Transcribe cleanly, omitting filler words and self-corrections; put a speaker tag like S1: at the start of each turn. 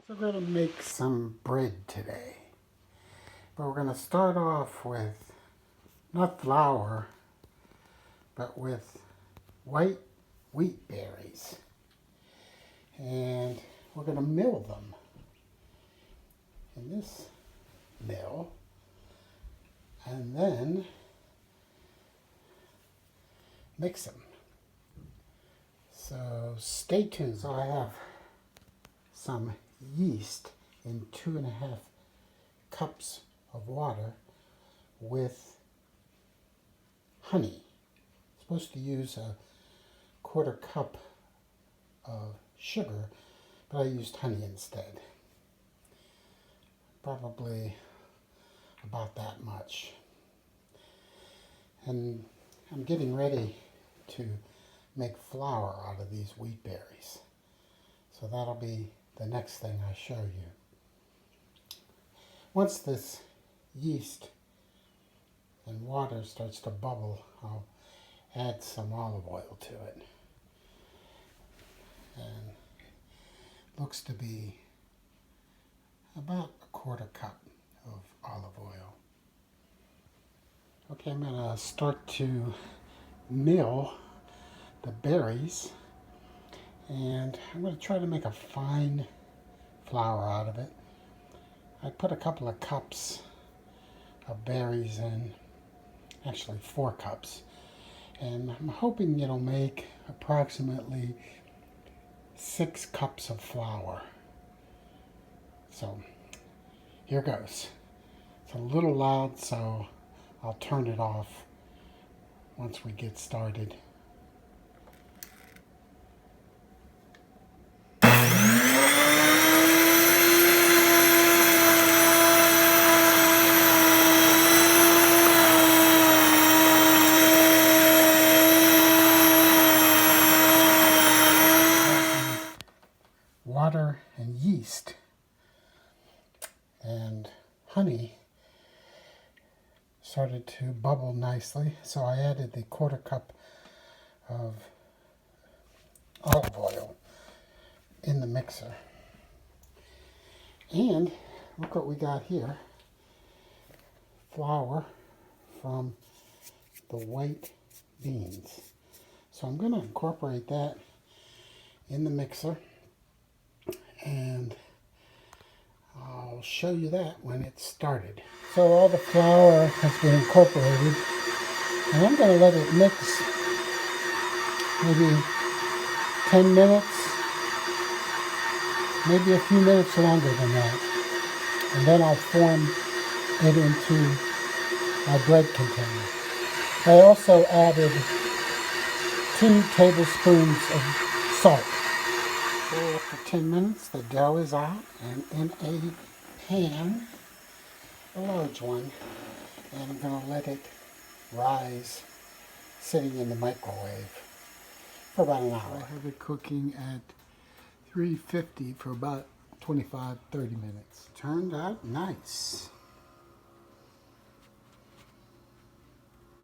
S1: So we're going to make some bread today. But we're going to start off with not flour, but with white wheat berries. And we're going to mill them in this mill. And then mix them. So stay tuned. So I have some yeast in 2.5 cups of water with honey. Supposed to use a 1/4 cup of sugar, but I used honey instead. Probably about that much. And I'm getting ready to make flour out of these wheat berries. So that'll be the next thing I show you. Once this yeast and water starts to bubble, I'll add some olive oil to it. And it looks to be about a 1/4 cup of olive oil. Okay, I'm going to start to mill the berries, and I'm going to try to make a fine flour out of it. I put a couple of cups of berries in, actually 4 cups, and I'm hoping it'll make approximately 6 cups of flour. So here goes. It's a little loud, so I'll turn it off once we get started. Water and yeast and honey started to bubble nicely, so I added the 1/4 cup of olive oil in the mixer. And look what we got here. Flour from the white beans. So I'm going to incorporate that in the mixer, and I'll show you that when it's started. So all the flour has been incorporated, and I'm going to let it mix maybe 10 minutes, maybe a few minutes longer than that. And then I'll form it into my bread container. I also added 2 tablespoons of salt. So after 10 minutes, the dough is out, and in a pan, a large one, and I'm going to let it rise sitting in the microwave for about an hour. I have it cooking at 350 for about 25-30 minutes. Turned out nice.